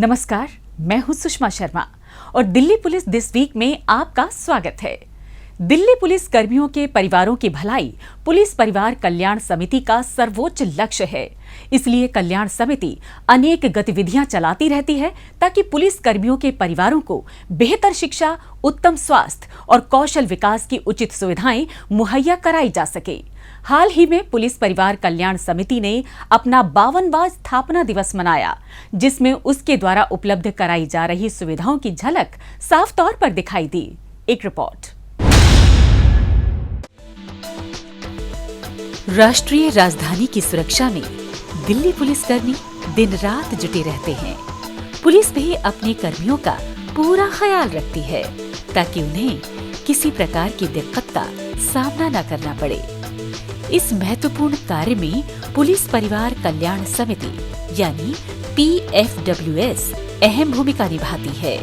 नमस्कार, मैं हूं सुषमा शर्मा और दिल्ली पुलिस दिस वीक में आपका स्वागत है। दिल्ली पुलिस कर्मियों के परिवारों की भलाई पुलिस परिवार कल्याण समिति का सर्वोच्च लक्ष्य है। इसलिए कल्याण समिति अनेक गतिविधियां चलाती रहती है ताकि पुलिस कर्मियों के परिवारों को बेहतर शिक्षा, उत्तम स्वास्थ्य और कौशल विकास की उचित सुविधाएं मुहैया कराई जा सके। हाल ही में पुलिस परिवार कल्याण समिति ने अपना 52वां स्थापना दिवस मनाया, जिसमें उसके द्वारा उपलब्ध कराई जा रही सुविधाओं की झलक साफ तौर पर दिखाई दी। एक रिपोर्ट। राष्ट्रीय राजधानी की सुरक्षा में दिल्ली पुलिसकर्मी दिन रात जुटे रहते हैं। पुलिस भी अपने कर्मियों का पूरा ख्याल रखती है ताकि उन्हें किसी प्रकार की दिक्कत का सामना न करना पड़े। इस महत्वपूर्ण कार्य में पुलिस परिवार कल्याण समिति यानी PFWS अहम भूमिका निभाती है।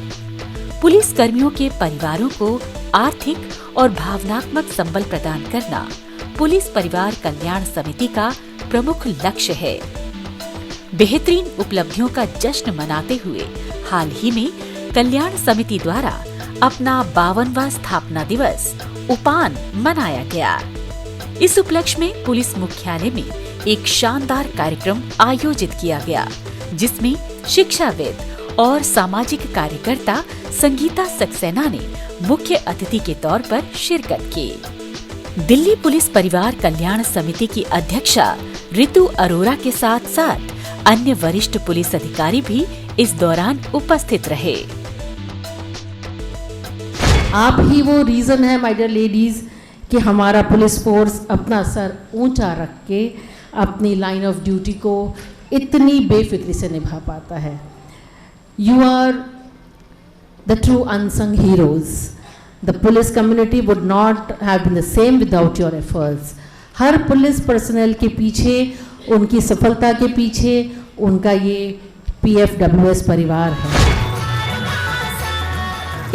पुलिस कर्मियों के परिवारों को आर्थिक और भावनात्मक संबल प्रदान करना पुलिस परिवार कल्याण समिति का प्रमुख लक्ष्य है। बेहतरीन उपलब्धियों का जश्न मनाते हुए हाल ही में कल्याण समिति द्वारा अपना 52वां स्थापना दिवस उपान मनाया गया। इस उपलक्ष्य में पुलिस मुख्यालय में एक शानदार कार्यक्रम आयोजित किया गया, जिसमें शिक्षाविद और सामाजिक कार्यकर्ता संगीता सक्सेना ने मुख्य अतिथि के तौर पर शिरकत की। दिल्ली पुलिस परिवार कल्याण समिति की अध्यक्षा ऋतु अरोरा के साथ साथ अन्य वरिष्ठ पुलिस अधिकारी भी इस दौरान उपस्थित रहे। आप ही वो रीजन है माय डियर लेडीज कि हमारा पुलिस फोर्स अपना सर ऊंचा रख के अपनी लाइन ऑफ ड्यूटी को इतनी बेफिक्री से निभा पाता है। You are the true unsung heroes. The police community would not have been the same without your efforts. हर पुलिस पर्सनल के पीछे, उनकी सफलता के पीछे उनका ये PFWS परिवार है।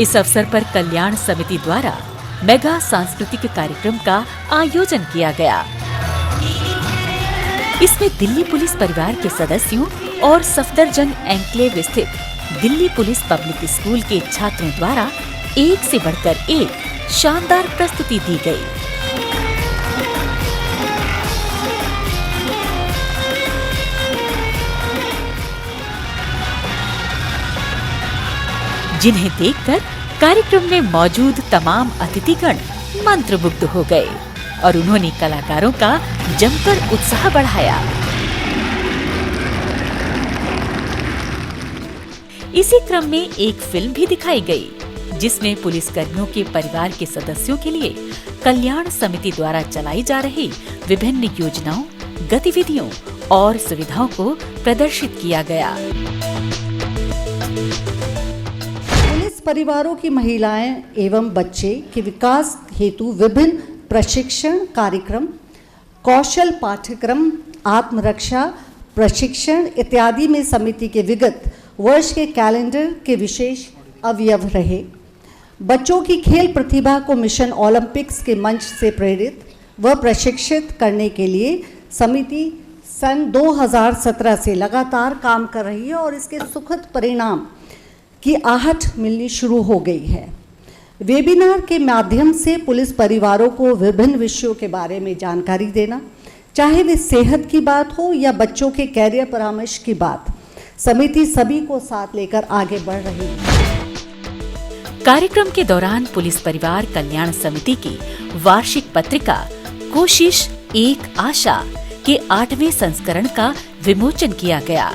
इस अवसर पर कल्याण समिति द्वारा मेगा सांस्कृतिक कार्यक्रम का आयोजन किया गया। इसमें दिल्ली पुलिस परिवार के सदस्यों और सफदरजंग एन्क्लेव स्थित दिल्ली पुलिस पब्लिक स्कूल के छात्रों द्वारा एक से बढ़कर एक शानदार प्रस्तुति दी गई। जिन्हें देखकर कार्यक्रम में मौजूद तमाम अतिथिगण मंत्रमुग्ध हो गए और उन्होंने कलाकारों का जमकर उत्साह बढ़ाया। इसी क्रम में एक फिल्म भी दिखाई गई, जिसमें पुलिस कर्मियों के परिवार के सदस्यों के लिए कल्याण समिति द्वारा चलाई जा रही विभिन्न योजनाओं, गतिविधियों और सुविधाओं को प्रदर्शित किया गया। परिवारों की महिलाएं एवं बच्चे के विकास हेतु विभिन्न प्रशिक्षण कार्यक्रम, कौशल पाठ्यक्रम, आत्मरक्षा प्रशिक्षण इत्यादि में समिति के विगत वर्ष के कैलेंडर के विशेष अवयव रहे। बच्चों की खेल प्रतिभा को मिशन ओलंपिक्स के मंच से प्रेरित व प्रशिक्षित करने के लिए समिति सन 2017 से लगातार काम कर रही है और इसके सुखद परिणाम की आहट मिलनी शुरू हो गई है। वेबिनार के माध्यम से पुलिस परिवारों को विभिन्न विषयों के बारे में जानकारी देना, चाहे वे सेहत की बात हो या बच्चों के कैरियर परामर्श की बात, समिति सभी को साथ लेकर आगे बढ़ रही है। कार्यक्रम के दौरान पुलिस परिवार कल्याण समिति की वार्षिक पत्रिका कोशिश एक आशा के 8वें संस्करण का विमोचन किया गया।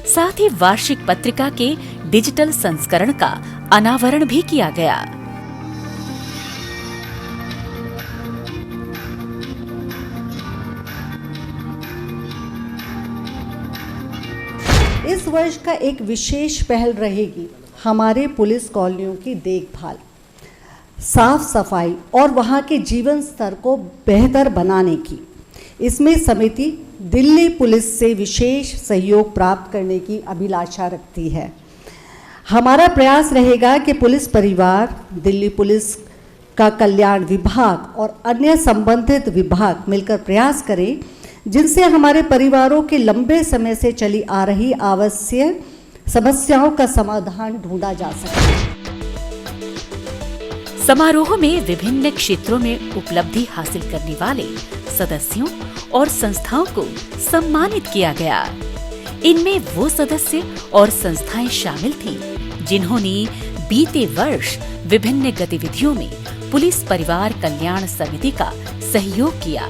साथ ही वार्षिक पत्रिका के डिजिटल संस्करण का अनावरण भी किया गया। इस वर्ष का एक विशेष पहल रहेगी हमारे पुलिस कॉलोनियों की देखभाल, साफ सफाई और वहां के जीवन स्तर को बेहतर बनाने की। इसमें समिति दिल्ली पुलिस से विशेष सहयोग प्राप्त करने की अभिलाषा रखती है। हमारा प्रयास रहेगा कि पुलिस परिवार, दिल्ली पुलिस का कल्याण विभाग और अन्य संबंधित विभाग मिलकर प्रयास करें, जिनसे हमारे परिवारों के लंबे समय से चली आ रही आवश्यक समस्याओं का समाधान ढूंढा जा सके। समारोह में विभिन्न क्षेत्रों में उपलब्धि हासिल करने वाले सदस्यों और संस्थाओं को सम्मानित किया गया। इनमें वो सदस्य और संस्थाएं शामिल थीं, जिन्होंने बीते वर्ष विभिन्न गतिविधियों में पुलिस परिवार कल्याण समिति का सहयोग किया।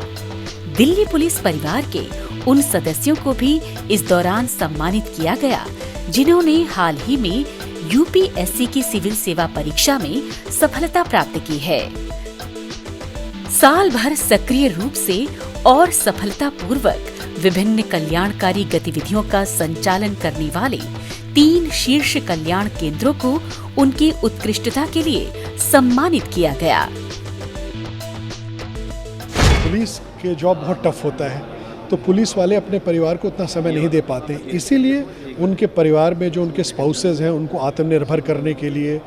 दिल्ली पुलिस परिवार के उन सदस्यों को भी इस दौरान सम्मानित किया गया, जिन्होंने हाल ही में यूपीएससी की सिविल सेवा परीक्षा में सफलता प्राप्त की है। साल भर सक्रिय रूप से और सफलतापूर्वक विभिन्न कल्याणकारी गतिविधियों का संचालन करने वाले 3 शीर्ष कल्याण केंद्रों को उनकी उत्कृष्टता के लिए सम्मानित किया गया। पुलिस के जॉब बहुत टफ होता है, तो पुलिस वाले अपने परिवार को उतना समय नहीं दे पाते, इसीलिए उनके परिवार में जो उनके स्पाउसेज हैं उनको आत्मनिर्भर करने के लिए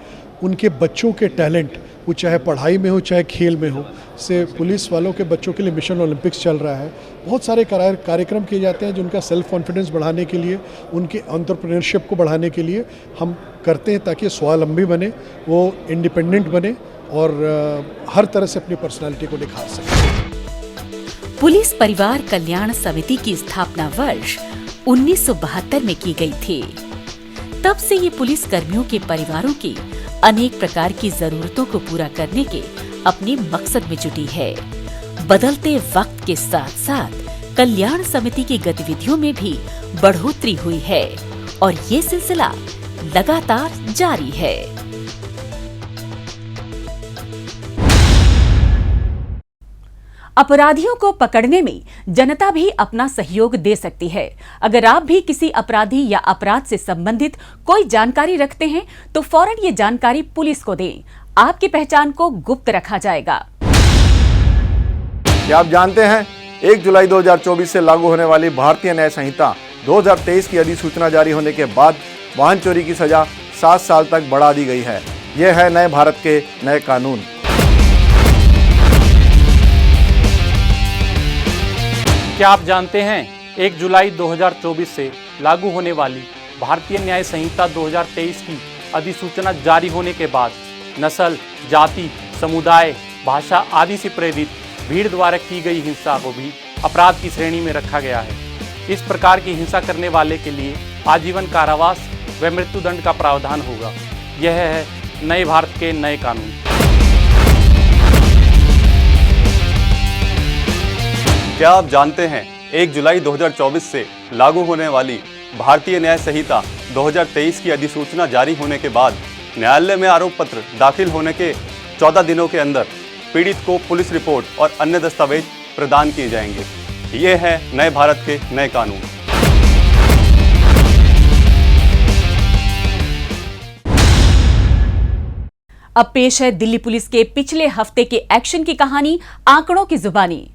उनके बच्चों के टैलेंट, वो चाहे पढ़ाई में हो चाहे खेल में हो, से पुलिस वालों के बच्चों के लिए मिशन ओलंपिक्स चल रहा है। बहुत सारे कार्यक्रम किए जाते हैं जिनका सेल्फ कॉन्फिडेंस बढ़ाने के लिए, उनके एंटरप्रेन्योरशिप को बढ़ाने के लिए हम करते हैं, ताकि स्वावलंबी बने, वो इंडिपेंडेंट बने और हर तरह से अपनी पर्सनालिटी को दिखा सके। पुलिस परिवार कल्याण समिति की स्थापना वर्ष 1972 में की गई थी। तब से ये पुलिस कर्मियों के परिवारों की अनेक प्रकार की जरूरतों को पूरा करने के अपने मकसद में जुटी है। बदलते वक्त के साथ साथ कल्याण समिति की गतिविधियों में भी बढ़ोतरी हुई है और ये सिलसिला लगातार जारी है। अपराधियों को पकड़ने में जनता भी अपना सहयोग दे सकती है। अगर आप भी किसी अपराधी या अपराध से संबंधित कोई जानकारी रखते हैं तो फौरन ये जानकारी पुलिस को दें। आपकी पहचान को गुप्त रखा जाएगा। क्या आप जानते हैं 1 जुलाई 2024 से लागू होने वाली भारतीय न्याय संहिता 2023 की अधिसूचना जारी होने के बाद वाहन चोरी की सजा 7 साल तक बढ़ा दी गई है। यह है नए भारत के नए कानून। क्या आप जानते हैं 1 जुलाई 2024 से लागू होने वाली भारतीय न्याय संहिता 2023 की अधिसूचना जारी होने के बाद नस्ल, जाति, समुदाय, भाषा आदि से प्रेरित भीड़ द्वारा की गई हिंसा को भी अपराध की श्रेणी में रखा गया है। इस प्रकार की हिंसा करने वाले के लिए आजीवन कारावास व मृत्युदंड का प्रावधान होगा। यह है नए भारत के नए कानून। क्या आप जानते हैं 1 जुलाई 2024 से लागू होने वाली भारतीय न्याय संहिता 2023 की अधिसूचना जारी होने के बाद न्यायालय में आरोप पत्र दाखिल होने के 14 दिनों के अंदर पीड़ित को पुलिस रिपोर्ट और अन्य दस्तावेज प्रदान किए जाएंगे। ये है नए भारत के नए कानून। अब पेश है दिल्ली पुलिस के पिछले हफ्ते के एक्शन की कहानी आंकड़ों की जुबानी।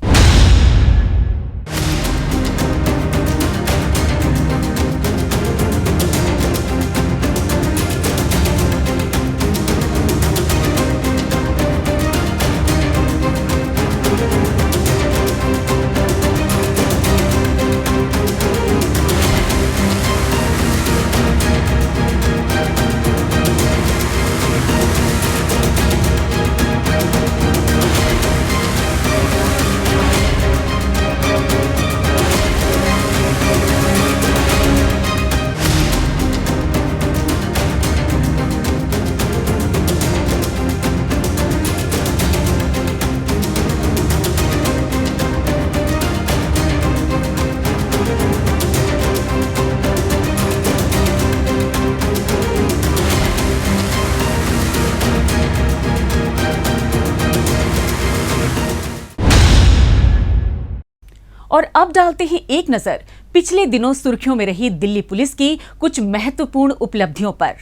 और अब डालते हैं एक नजर पिछले दिनों सुर्खियों में रही दिल्ली पुलिस की कुछ महत्वपूर्ण उपलब्धियों पर।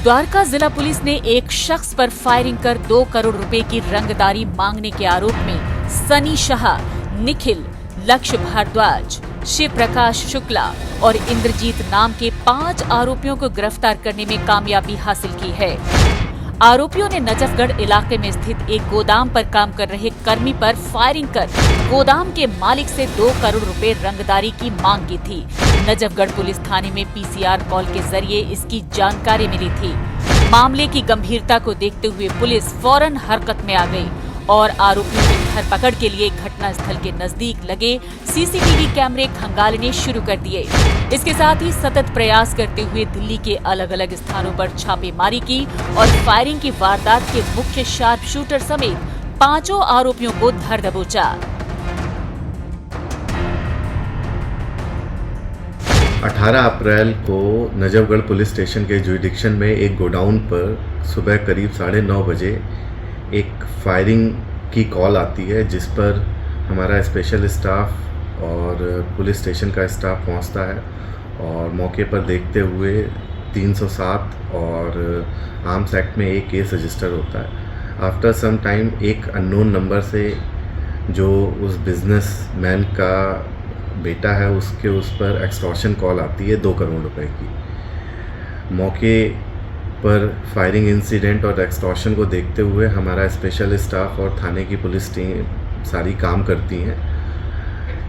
द्वारका जिला पुलिस ने एक शख्स पर फायरिंग कर 2 करोड़ रुपए की रंगदारी मांगने के आरोप में सनी शाह, निखिल, लक्ष्य भारद्वाज, शिव प्रकाश शुक्ला और इंद्रजीत नाम के 5 आरोपियों को गिरफ्तार करने में कामयाबी हासिल की है। आरोपियों ने नजफगढ़ इलाके में स्थित एक गोदाम पर काम कर रहे कर्मी पर फायरिंग कर गोदाम के मालिक से 2 करोड़ रुपए रंगदारी की मांग की थी। नजफगढ़ पुलिस थाने में पीसीआर कॉल के जरिए इसकी जानकारी मिली थी। मामले की गंभीरता को देखते हुए पुलिस फौरन हरकत में आ गई और आरोपियों की धरपकड़ के लिए घटना स्थल के नजदीक लगे सीसीटीवी कैमरे खंगालने शुरू कर दिए। इसके साथ ही सतत प्रयास करते हुए दिल्ली के अलग अलग स्थानों पर छापेमारी की और फायरिंग की वारदात के मुख्य शार्प शूटर समेत 5 आरोपियों को धर दबोचा। 18 अप्रैल को नजफगढ़ पुलिस स्टेशन के जुरिडिक्शन में एक गोडाउन पर सुबह करीब 9:30 बजे एक फायरिंग की कॉल आती है, जिस पर हमारा स्पेशल स्टाफ और पुलिस स्टेशन का स्टाफ पहुंचता है और मौके पर देखते हुए 307 और आर्म्स एक्ट में एक केस रजिस्टर होता है। आफ्टर सम टाइम एक अननोन नंबर से जो उस बिजनेसमैन का बेटा है उस पर एक्सटॉर्शन कॉल आती है 2 करोड़ रुपए की। मौके पर फायरिंग इंसिडेंट और एक्सटॉर्शन को देखते हुए हमारा स्पेशल स्टाफ और थाने की पुलिस टीम सारी काम करती हैं।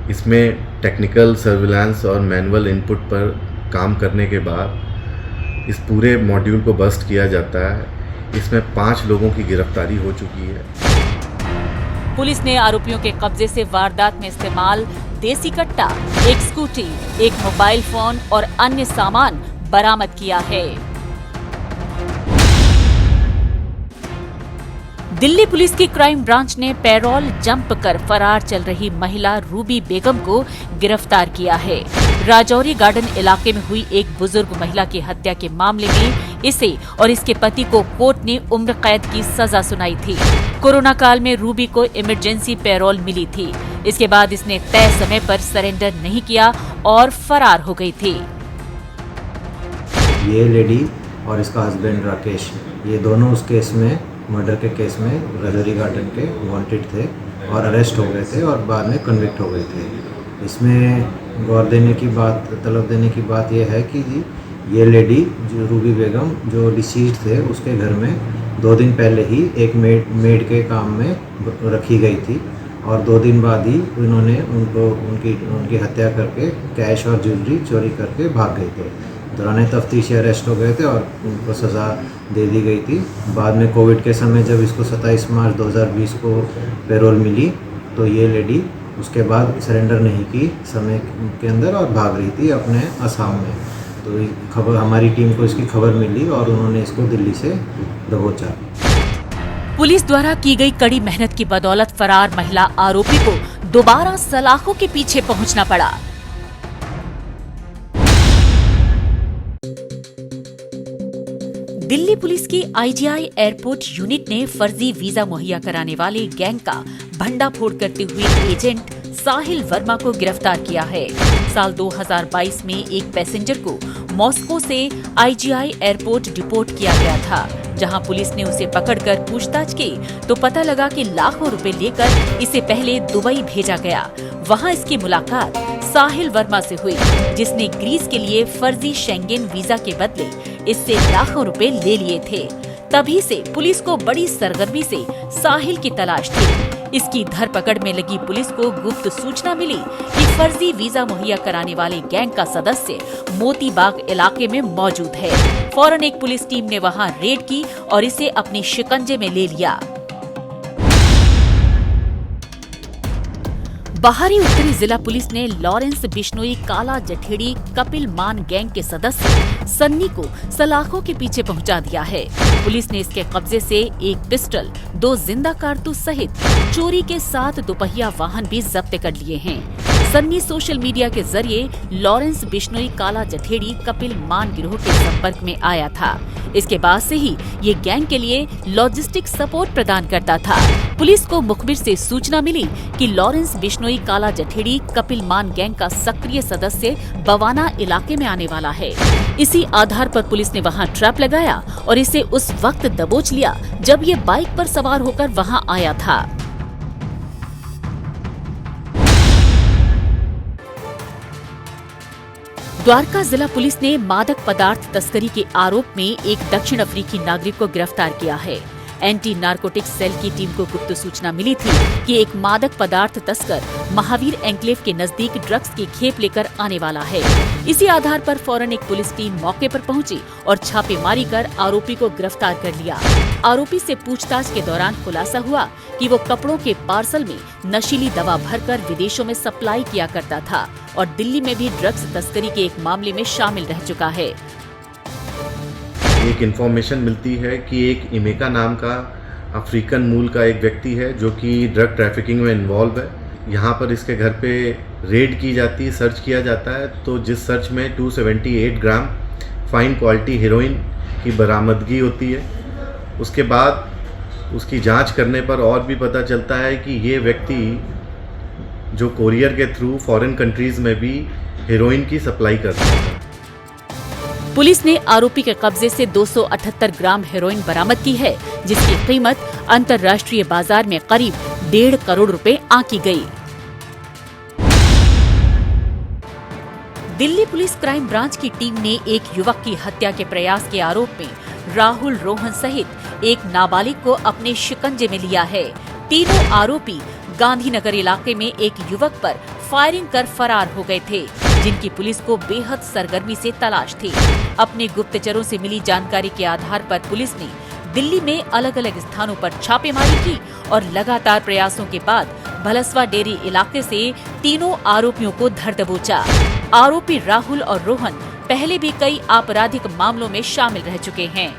इसमें टेक्निकल सर्विलांस और मैनुअल इनपुट पर काम करने के बाद इस पूरे मॉड्यूल को बस्ट किया जाता है। इसमें 5 लोगों की गिरफ्तारी हो चुकी है। पुलिस ने आरोपियों के कब्जे से वारदात में इस्तेमाल देसी कट्टा, एक स्कूटी, एक मोबाइल फोन और अन्य सामान बरामद किया है। दिल्ली पुलिस की क्राइम ब्रांच ने पैरोल जंप कर फरार चल रही महिला रूबी बेगम को गिरफ्तार किया है। राजौरी गार्डन इलाके में हुई एक बुजुर्ग महिला की हत्या के मामले में इसे और इसके पति को कोर्ट ने उम्र कैद की सजा सुनाई थी। कोरोना काल में रूबी को इमरजेंसी पैरोल मिली थी। इसके बाद इसने तय समय पर सरेंडर नहीं किया और फरार हो गई थी। ये लेडी और इसका हस्बैंड राकेश, ये दोनों उस केस में, मर्डर के केस में राजौरी गार्डन के वांटेड थे और अरेस्ट हो गए थे और बाद में कन्विक्ट हो गए थे। इसमें गौर देने की बात, तलब देने की बात यह है कि ये लेडी जो रूबी बेगम जो डिसीज्ड थे उसके घर में 2 दिन पहले ही एक मेड के काम में रखी गई थी और 2 दिन बाद ही उन्होंने उनकी हत्या करके कैश और ज्वेलरी चोरी करके भाग गए थे। दौरान तफ्तीश अरेस्ट हो गए थे और उनको सज़ा दे दी गई थी। बाद में कोविड के समय जब इसको 27 मार्च 2020 को पैरोल मिली तो ये लेडी उसके बाद सरेंडर नहीं की समय के अंदर और भाग रही थी अपने असम में। तो खबर, हमारी टीम को इसकी खबर मिली और उन्होंने इसको दिल्ली से दबोचा। पुलिस द्वारा की गई कड़ी मेहनत की बदौलत फरार महिला आरोपी को दोबारा सलाखों के पीछे पहुंचना पड़ा। दिल्ली पुलिस की आईजीआई एयरपोर्ट यूनिट ने फर्जी वीजा मुहैया कराने वाले गैंग का भंडाफोड़ करते हुए एजेंट साहिल वर्मा को गिरफ्तार किया है। साल 2022 में एक पैसेंजर को मॉस्को से आईजीआई एयरपोर्ट डिपोर्ट किया गया था, जहां पुलिस ने उसे पकड़कर पूछताछ की तो पता लगा कि लाखों रुपए लेकर इसे पहले दुबई भेजा गया। वहां इसकी मुलाकात साहिल वर्मा से हुई, जिसने ग्रीस के लिए फर्जी शेंगेन वीजा के बदले इससे लाखों रुपए ले लिए थे। तभी से पुलिस को बड़ी सरगर्मी से साहिल की तलाश थी। इसकी धरपकड़ में लगी पुलिस को गुप्त सूचना मिली कि फर्जी वीजा मुहैया कराने वाले गैंग का सदस्य मोती बाग इलाके में मौजूद है। फौरन एक पुलिस टीम ने वहां रेड की और इसे अपने शिकंजे में ले लिया। बाहरी उत्तरी जिला पुलिस ने लॉरेंस बिश्नोई, काला जठेड़ी, कपिल मान गैंग के सदस्य सन्नी को सलाखों के पीछे पहुंचा दिया है। पुलिस ने इसके कब्जे से एक पिस्टल, 2 जिंदा कारतूस सहित चोरी के 7 दुपहिया वाहन भी जब्त कर लिए हैं। सन्नी सोशल मीडिया के जरिए लॉरेंस बिश्नोई, काला जठेड़ी, कपिल मान गिरोह के संपर्क में आया था। इसके बाद से ही ये गैंग के लिए लॉजिस्टिक सपोर्ट प्रदान करता था। पुलिस को मुखबिर से सूचना मिली कि लॉरेंस बिश्नोई, काला जठेड़ी, कपिल मान गैंग का सक्रिय सदस्य बवाना इलाके में आने वाला है। इसी आधार पर पुलिस ने वहां ट्रैप लगाया और इसे उस वक्त दबोच लिया जब ये बाइक पर सवार होकर वहां आया था। द्वारका जिला पुलिस ने मादक पदार्थ तस्करी के आरोप में एक दक्षिण अफ्रीकी नागरिक को गिरफ्तार किया है। एंटी नारकोटिक्स सेल की टीम को गुप्त सूचना मिली थी कि एक मादक पदार्थ तस्कर महावीर एन्क्लेव के नजदीक ड्रग्स की खेप लेकर आने वाला है। इसी आधार पर फौरन एक पुलिस टीम मौके पर पहुंची और छापेमारी कर आरोपी को गिरफ्तार कर लिया। आरोपी से पूछताछ के दौरान खुलासा हुआ कि वो कपड़ों के पार्सल में नशीली दवा भरकर विदेशों में सप्लाई किया करता था और दिल्ली में भी ड्रग्स तस्करी के एक मामले में शामिल रह चुका है। एक इन्फॉर्मेशन मिलती है कि एक इमेका नाम का अफ्रीकन मूल का एक व्यक्ति है जो कि ड्रग ट्रैफिकिंग में इन्वॉल्व है। यहाँ पर इसके घर पे रेड की जाती है, सर्च किया जाता है, तो जिस सर्च में 278 ग्राम फाइन क्वालिटी हेरोइन की बरामदगी होती है। उसके बाद उसकी जांच करने पर और भी पता चलता है कि ये व्यक्ति जो कोरियर के थ्रू फॉरेन कंट्रीज़ में भी हेरोइन की सप्लाई करता है। पुलिस ने आरोपी के कब्जे से 278 ग्राम हेरोइन बरामद की है, जिसकी कीमत अंतर्राष्ट्रीय बाजार में करीब 1.5 करोड़ रुपए आंकी गई। दिल्ली पुलिस क्राइम ब्रांच की टीम ने एक युवक की हत्या के प्रयास के आरोप में राहुल रोहन सहित एक नाबालिग को अपने शिकंजे में लिया है। तीनों आरोपी गांधीनगर इलाके में एक युवक पर फायरिंग कर फरार हो गए थे, जिनकी पुलिस को बेहद सरगर्मी से तलाश थी। अपने गुप्तचरों से मिली जानकारी के आधार पर पुलिस ने दिल्ली में अलग अलग स्थानों पर छापेमारी की और लगातार प्रयासों के बाद भलसवा डेरी इलाके से तीनों आरोपियों को धर दबोचा। आरोपी राहुल और रोहन पहले भी कई आपराधिक मामलों में शामिल रह चुके हैं।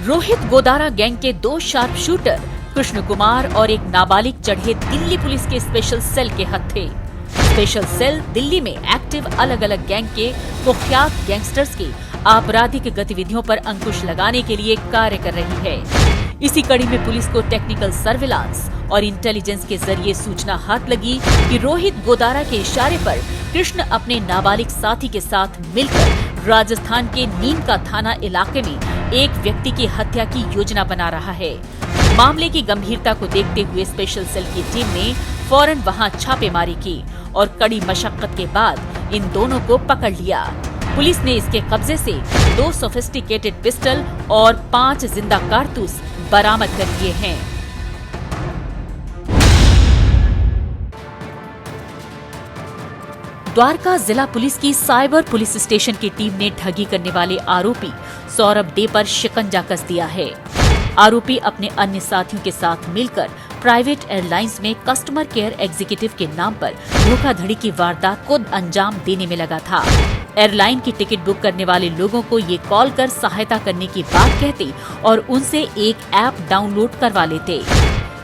रोहित गोदारा गैंग के 2 शार्प शूटर कृष्ण कुमार और एक नाबालिग चढ़े दिल्ली पुलिस के स्पेशल सेल के हत्थे। स्पेशल सेल दिल्ली में एक्टिव अलग अलग गैंग के कुख्यात गैंगस्टर्स की आपराधिक गतिविधियों पर अंकुश लगाने के लिए कार्य कर रही है। इसी कड़ी में पुलिस को टेक्निकल सर्विलांस और इंटेलिजेंस के जरिए सूचना हाथ लगी कि रोहित गोदारा के इशारे पर कृष्ण अपने नाबालिग साथी के साथ मिलकर राजस्थान के नीम का थाना इलाके में एक व्यक्ति की हत्या की योजना बना रहा है। मामले की गंभीरता को देखते हुए स्पेशल सेल की टीम ने फौरन वहां छापेमारी की और कड़ी मशक्कत के बाद इन दोनों को पकड़ लिया। पुलिस ने इसके कब्जे से 2 सोफिस्टिकेटेड पिस्टल और 5 जिंदा कारतूस बरामद कर लिए हैं। द्वारका जिला पुलिस की साइबर पुलिस स्टेशन की टीम ने ठगी करने वाले आरोपी सौरभ डे पर शिकंजा कस दिया है। आरोपी अपने अन्य साथियों के साथ मिलकर प्राइवेट एयरलाइंस में कस्टमर केयर एग्जीक्यूटिव के नाम पर धोखाधड़ी की वारदात को अंजाम देने में लगा था। एयरलाइन की टिकट बुक करने वाले लोगों को ये कॉल कर सहायता करने की बात कहते और उनसे एक ऐप डाउनलोड करवा लेते।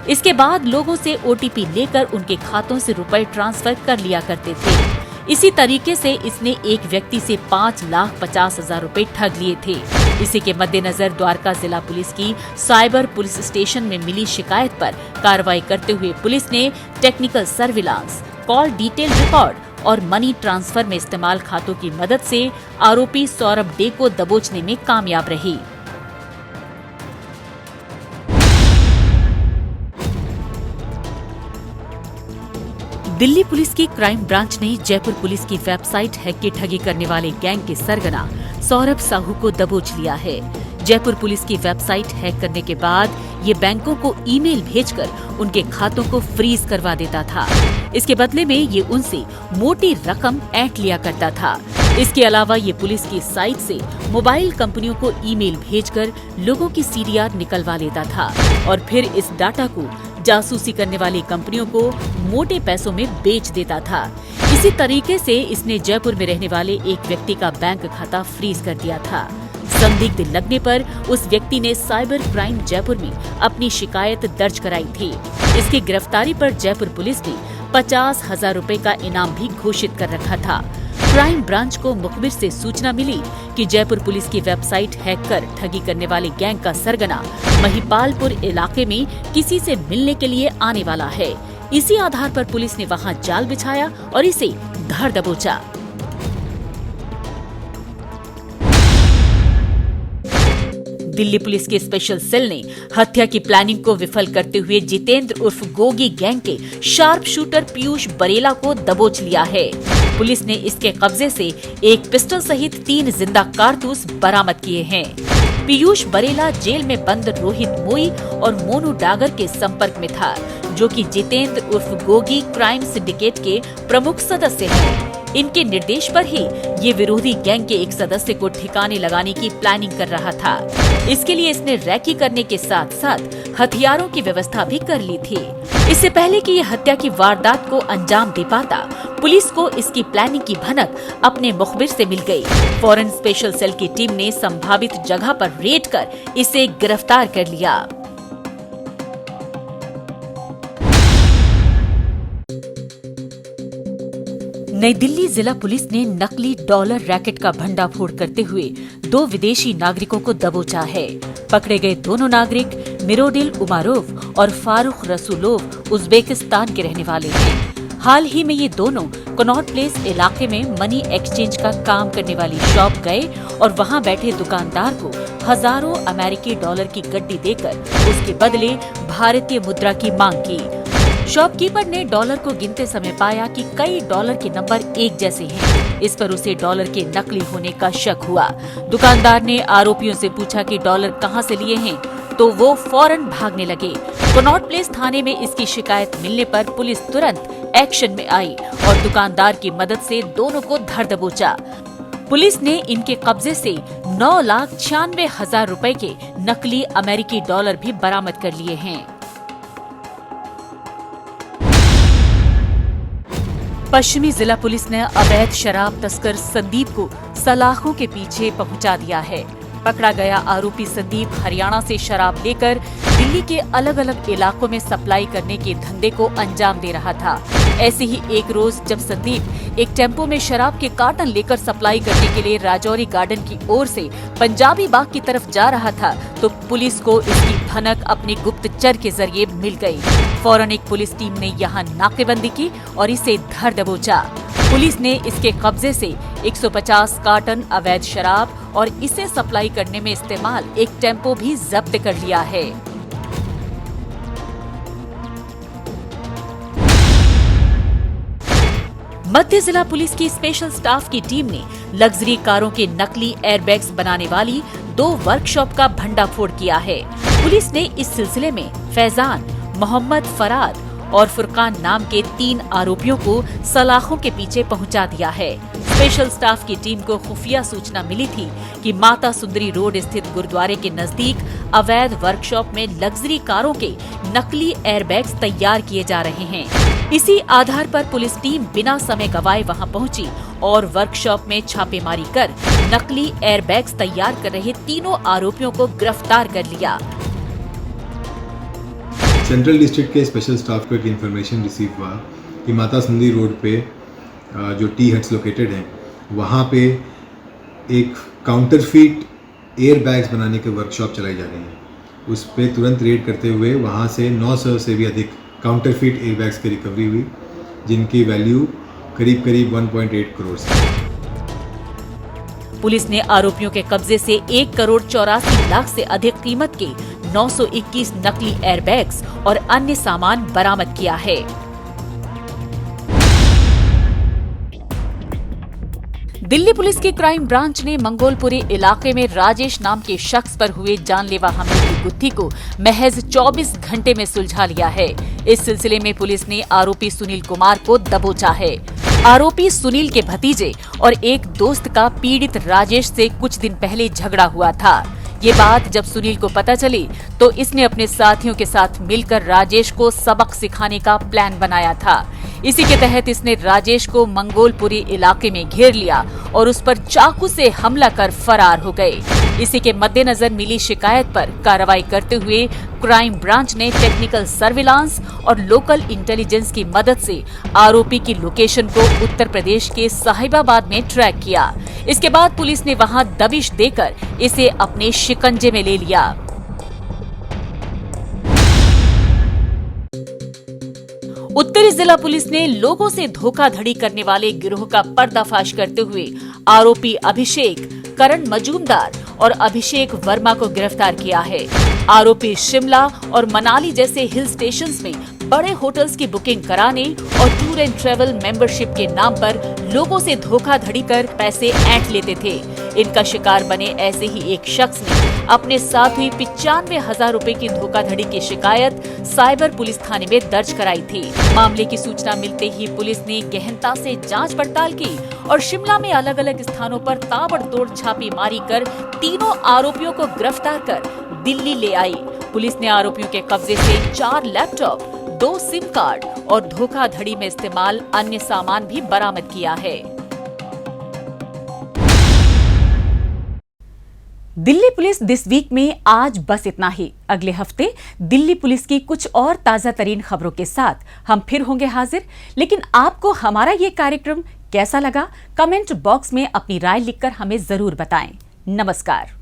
इसके बाद लोगों से ओटीपी लेकर उनके खातों से रुपए ट्रांसफर कर लिया करते थे। इसी तरीके से इसने एक व्यक्ति से 5,50,000 रुपए ठग लिए थे। इसी के मद्देनजर द्वारका जिला पुलिस की साइबर पुलिस स्टेशन में मिली शिकायत पर कार्रवाई करते हुए पुलिस ने technical surveillance, call detail record और मनी ट्रांसफर में इस्तेमाल खातों की मदद से आरोपी सौरभ डे को दबोचने में कामयाब रही। दिल्ली पुलिस की क्राइम ब्रांच ने जयपुर पुलिस की वेबसाइट हैक की ठगी करने वाले गैंग के सरगना सौरभ साहू को दबोच लिया है। जयपुर पुलिस की वेबसाइट हैक करने के बाद ये बैंकों को ईमेल भेजकर उनके खातों को फ्रीज करवा देता था। इसके बदले में ये उनसे मोटी रकम ऐंठ लिया करता था। इसके अलावा ये पुलिस की साइट से मोबाइल कंपनियों को ईमेल भेजकर लोगों की सीडीआर निकलवा लेता था और फिर इस डाटा को जासूसी करने वाली कंपनियों को मोटे पैसों में बेच देता था। इसी तरीके से इसने जयपुर में रहने वाले एक व्यक्ति का बैंक खाता फ्रीज कर दिया था। संदिग्ध लगने पर उस व्यक्ति ने साइबर क्राइम जयपुर में अपनी शिकायत दर्ज कराई थी। इसकी गिरफ्तारी पर जयपुर पुलिस ने 50,000 रुपए का इनाम भी घोषित कर रखा था। क्राइम ब्रांच को मुखबिर से सूचना मिली कि जयपुर पुलिस की वेबसाइट हैक कर ठगी करने वाले गैंग का सरगना महिपालपुर इलाके में किसी से मिलने के लिए आने वाला है। इसी आधार पर पुलिस ने वहां जाल बिछाया और इसे धर दबोचा। दिल्ली पुलिस के स्पेशल सेल ने हत्या की प्लानिंग को विफल करते हुए जितेंद्र उर्फ गोगी गैंग के शार्प शूटर पीयूष बरेला को दबोच लिया है। पुलिस ने इसके कब्जे से एक पिस्टल सहित 3 जिंदा कारतूस बरामद किए हैं। पीयूष बरेला जेल में बंद रोहित मोई और मोनू डागर के संपर्क में था, जो कि जितेंद्र उर्फ गोगी क्राइम सिंडिकेट के प्रमुख सदस्य हैं। इनके निर्देश पर ही ये विरोधी गैंग के एक सदस्य को ठिकाने लगाने की प्लानिंग कर रहा था। इसके लिए इसने रैकी करने के साथ साथ हथियारों की व्यवस्था भी कर ली थी। इससे पहले कि ये हत्या की वारदात को अंजाम दे पाता, पुलिस को इसकी प्लानिंग की भनक अपने मुखबिर से मिल गई। फौरन स्पेशल सेल की टीम ने संभावित जगह पर रेड कर इसे गिरफ्तार कर लिया। नई दिल्ली जिला पुलिस ने नकली डॉलर रैकेट का भंडाफोड़ करते हुए 2 विदेशी नागरिकों को दबोचा है। पकड़े गए दोनों नागरिक मिरोडिल उमारोव और फारूक रसूलोव उज्बेकिस्तान के रहने वाले हैं। हाल ही में ये दोनों कनॉट प्लेस इलाके में मनी एक्सचेंज का काम करने वाली शॉप गए और वहां बैठे दुकानदार को हजारों अमेरिकी डॉलर की गड्डी देकर उसके बदले भारतीय मुद्रा की मांग की। शॉपकीपर ने डॉलर को गिनते समय पाया कि कई डॉलर के नंबर एक जैसे हैं। इस पर उसे डॉलर के नकली होने का शक हुआ। दुकानदार ने आरोपियों से पूछा कि डॉलर कहां से लिए हैं, तो वो फौरन भागने लगे। कनॉट प्लेस थाने में इसकी शिकायत मिलने पर पुलिस तुरंत एक्शन में आई और दुकानदार की मदद से दोनों को धर दबोचा। पुलिस ने इनके कब्जे से 9,96,000 रुपए के नकली अमेरिकी डॉलर भी बरामद कर लिए हैं। पश्चिमी जिला पुलिस ने अवैध शराब तस्कर संदीप को सलाखों के पीछे पहुंचा दिया है। पकड़ा गया आरोपी संदीप हरियाणा से शराब लेकर दिल्ली के अलग अलग इलाकों में सप्लाई करने के धंधे को अंजाम दे रहा था। ऐसे ही एक रोज जब संदीप एक टेम्पो में शराब के कार्टन लेकर सप्लाई करने के लिए राजौरी गार्डन की ओर से पंजाबी बाग की तरफ जा रहा था, तो पुलिस को इसकी भनक अपने गुप्तचर के जरिए मिल गई। फौरन एक पुलिस टीम ने यहाँ नाकेबंदी की और इसे धर दबोचा। पुलिस ने इसके कब्जे से 150 कार्टन अवैध शराब और इसे सप्लाई करने में इस्तेमाल एक टेम्पो भी जब्त कर लिया है। मध्य जिला पुलिस की स्पेशल स्टाफ की टीम ने लग्जरी कारों के नकली एयरबैग्स बनाने वाली 2 वर्कशॉप का भंडाफोड़ किया है। पुलिस ने इस सिलसिले में फैजान, मोहम्मद फराद और फुरकान नाम के 3 आरोपियों को सलाखों के पीछे पहुंचा दिया है। स्पेशल स्टाफ की टीम को खुफिया सूचना मिली थी कि माता सुंदरी रोड स्थित गुरुद्वारे के नजदीक अवैध वर्कशॉप में लग्जरी कारों के नकली एयरबैग्स तैयार किए जा रहे हैं। इसी आधार पर पुलिस टीम बिना समय गवाए वहां पहुंची और वर्कशॉप में छापेमारी कर नकली एयरबैग्स तैयार कर रहे 3 आरोपियों को गिरफ्तार कर लिया। सेंट्रल डिस्ट्रिक्ट के स्पेशल स्टाफ को एक इन्फॉर्मेशन रिसीव हुआ कि माता सुंदरी रोड पे जो टी हट्स लोकेटेड हैं वहाँ पे एक काउंटरफीट एयर बैग्स बनाने के वर्कशॉप चलाई जा रही है। उस पे तुरंत रेड करते हुए वहाँ से 900 से भी अधिक काउंटरफीट एयर बैग्स की रिकवरी हुई, जिनकी वैल्यू करीब 1.8 करोड़ है। पुलिस ने आरोपियों के कब्जे से 1,84,00,000 से अधिक कीमत के 921 नकली एयरबैग्स और अन्य सामान बरामद किया है। दिल्ली पुलिस की क्राइम ब्रांच ने मंगोलपुरी इलाके में राजेश नाम के शख्स पर हुए जानलेवा हमले की गुत्थी को महज 24 घंटे में सुलझा लिया है। इस सिलसिले में पुलिस ने आरोपी सुनील कुमार को दबोचा है। आरोपी सुनील के भतीजे और एक दोस्त का पीड़ित राजेश से कुछ दिन पहले झगड़ा हुआ था। ये बात जब सुनील को पता चली तो इसने अपने साथियों के साथ मिलकर राजेश को सबक सिखाने का प्लान बनाया था। इसी के तहत इसने राजेश को मंगोलपुरी इलाके में घेर लिया और उस पर चाकू से हमला कर फरार हो गए। इसी के मद्देनजर मिली शिकायत पर कार्रवाई करते हुए क्राइम ब्रांच ने टेक्निकल सर्विलांस और लोकल इंटेलिजेंस की मदद से आरोपी की लोकेशन को उत्तर प्रदेश के साहिबाबाद में ट्रैक किया। इसके बाद पुलिस ने वहां दबिश देकर इसे अपने शिकंजे में ले लिया। उत्तरी जिला पुलिस ने लोगों से धोखाधड़ी करने वाले गिरोह का पर्दाफाश करते हुए आरोपी अभिषेक, करण मजूमदार और अभिषेक वर्मा को गिरफ्तार किया है। आरोपी शिमला और मनाली जैसे हिल स्टेशंस में बड़े होटल्स की बुकिंग कराने और टूर एंड ट्रेवल मेंबरशिप के नाम पर लोगों से धोखाधड़ी कर पैसे ऐंठ लेते थे। इनका शिकार बने ऐसे ही एक शख्स ने अपने साथ हुई 95,000 रुपए की धोखाधड़ी की शिकायत साइबर पुलिस थाने में दर्ज कराई थी। मामले की सूचना मिलते ही पुलिस ने गहनता से जांच पड़ताल की और शिमला में अलग अलग स्थानों पर ताबड़तोड़ छापेमारी कर तीनों आरोपियों को गिरफ्तार कर दिल्ली ले आई। पुलिस ने आरोपियों के कब्जे से 4 लैपटॉप, 2 सिम कार्ड और धोखाधड़ी में इस्तेमाल अन्य सामान भी बरामद किया है। दिल्ली पुलिस दिस वीक में आज बस इतना ही। अगले हफ्ते दिल्ली पुलिस की कुछ और ताजा तरीन खबरों के साथ हम फिर होंगे हाजिर। लेकिन आपको हमारा ये कार्यक्रम कैसा लगा? कमेंट बॉक्स में अपनी राय लिखकर हमें जरूर बताएं। नमस्कार।